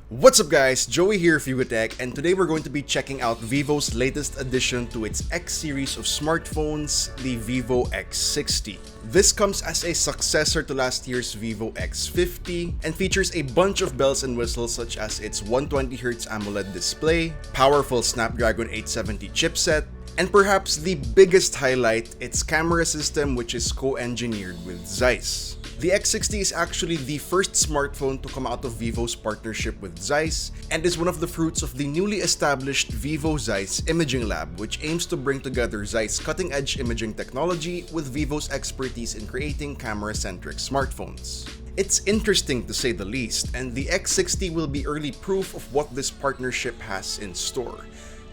What's up guys, Joey here, vivo Tech, and today we're going to be checking out Vivo's latest addition to its X series of smartphones, the vivo X60. This comes as a successor to last year's vivo X50 and features a bunch of bells and whistles such as its 120Hz AMOLED display, powerful Snapdragon 870 chipset, and perhaps the biggest highlight, its camera system, which is co-engineered with ZEISS. The X60 is actually the first smartphone to come out of Vivo's partnership with ZEISS and is one of the fruits of the newly established vivo ZEISS Imaging Lab, which aims to bring together ZEISS cutting-edge imaging technology with Vivo's expertise in creating camera-centric smartphones. It's interesting to say the least, and the X60 will be early proof of what this partnership has in store.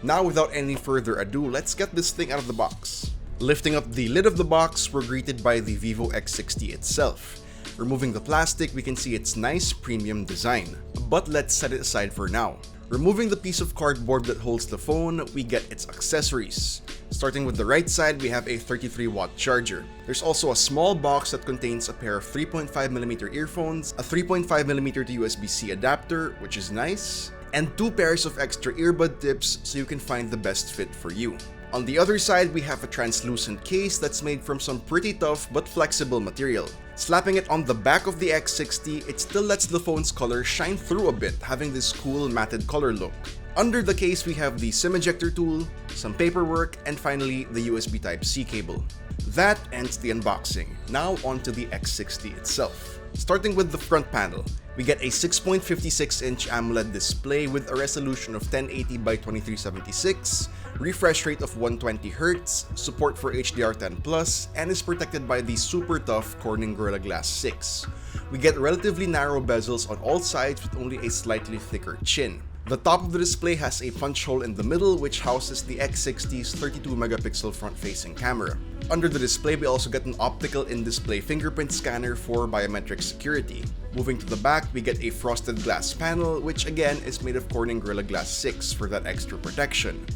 Now, without any further ado, let's get this thing out of the box. Lifting up the lid of the box, we're greeted by the vivo X60 itself. Removing the plastic, we can see its nice premium design. But let's set it aside for now. Removing the piece of cardboard that holds the phone, we get its accessories. Starting with the right side, we have a 33-watt charger. There's also a small box that contains a pair of 3.5mm earphones, a 3.5mm to USB-C adapter, which is nice, and two pairs of extra earbud tips so you can find the best fit for you. On the other side, we have a translucent case that's made from some pretty tough but flexible material. Slapping it on the back of the X60, it still lets the phone's color shine through a bit, having this cool matted color look. Under the case, we have the SIM ejector tool, some paperwork, and finally the USB Type-C cable. That ends the unboxing. Now onto the X60 itself. Starting with the front panel, we get a 6.56-inch AMOLED display with a resolution of 1080 by 2376, refresh rate of 120Hz, support for HDR10+, and is protected by the super tough Corning Gorilla Glass 6. We get relatively narrow bezels on all sides with only a slightly thicker chin. The top of the display has a punch hole in the middle which houses the X60's 32-megapixel front-facing camera. Under the display, we also get an optical in-display fingerprint scanner for biometric security. Moving to the back, we get a frosted glass panel, which again is made of Corning Gorilla Glass 6 for that extra protection.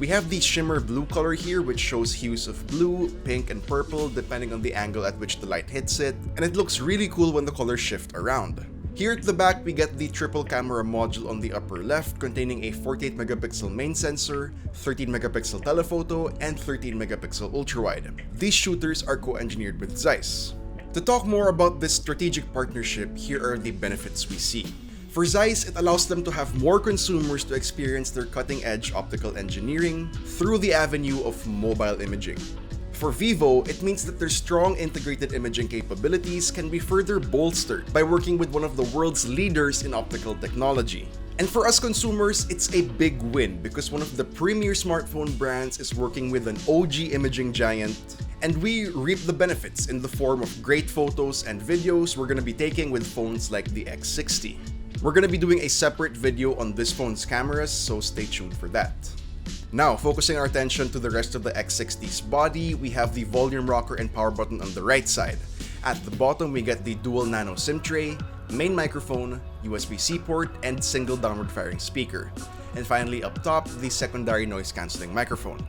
We have the shimmer blue color here, which shows hues of blue, pink, and purple depending on the angle at which the light hits it, and it looks really cool when the colors shift around. Here at the back, we get the triple camera module on the upper left containing a 48-megapixel main sensor, 13-megapixel telephoto, and 13-megapixel ultrawide. These shooters are co-engineered with ZEISS. To talk more about this strategic partnership, here are the benefits we see. For ZEISS, it allows them to have more consumers to experience their cutting-edge optical engineering through the avenue of mobile imaging. For Vivo, it means that their strong integrated imaging capabilities can be further bolstered by working with one of the world's leaders in optical technology. And for us consumers, it's a big win because one of the premier smartphone brands is working with an OG imaging giant, and we reap the benefits in the form of great photos and videos we're going to be taking with phones like the X60. We're going to be doing a separate video on this phone's cameras, so stay tuned for that. Now, focusing our attention to the rest of the X60's body, we have the volume rocker and power button on the right side. At the bottom, we get the dual nano SIM tray, main microphone, USB-C port, and single downward firing speaker. And finally, up top, the secondary noise cancelling microphone.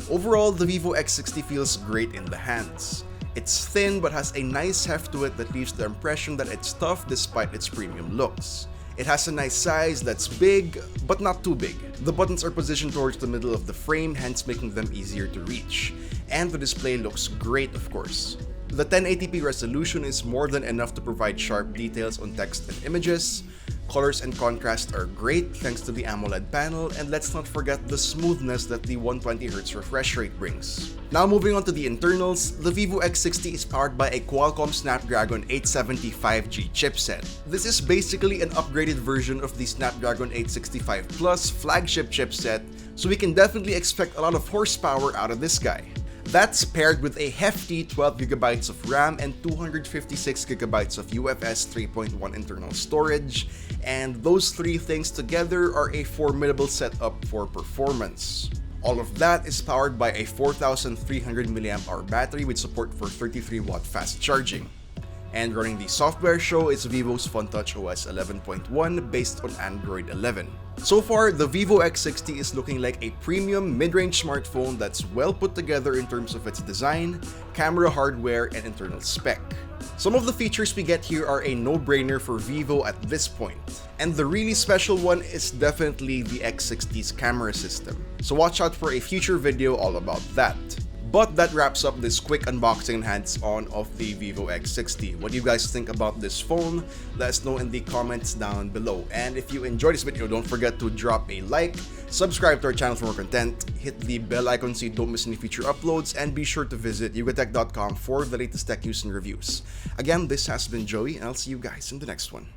Overall, the vivo X60 feels great in the hands. It's thin but has a nice heft to it that leaves the impression that it's tough despite its premium looks. It has a nice size that's big, but not too big. The buttons are positioned towards the middle of the frame, hence making them easier to reach. And the display looks great, of course. The 1080p resolution is more than enough to provide sharp details on text and images. Colors and contrast are great thanks to the AMOLED panel, and let's not forget the smoothness that the 120Hz refresh rate brings. Now moving on to the internals, the vivo X60 is powered by a Qualcomm Snapdragon 870 5G chipset. This is basically an upgraded version of the Snapdragon 865 Plus flagship chipset, so we can definitely expect a lot of horsepower out of this guy. That's paired with a hefty 12GB of RAM and 256GB of UFS 3.1 internal storage, and those three things together are a formidable setup for performance. All of that is powered by a 4300 mAh battery with support for 33-watt fast charging. And running the software show is Vivo's FunTouch OS 11.1 based on Android 11. So far, the vivo X60 is looking like a premium mid-range smartphone that's well put together in terms of its design, camera hardware, and internal spec. Some of the features we get here are a no-brainer for Vivo at this point. And the really special one is definitely the X60's camera system. So watch out for a future video all about that. But that wraps up this quick unboxing and hands-on of the vivo X60. What do you guys think about this phone? Let us know in the comments down below. And if you enjoyed this video, don't forget to drop a like, subscribe to our channel for more content, hit the bell icon so you don't miss any future uploads, and be sure to visit yugatech.com for the latest tech news and reviews. Again, this has been Joey, and I'll see you guys in the next one.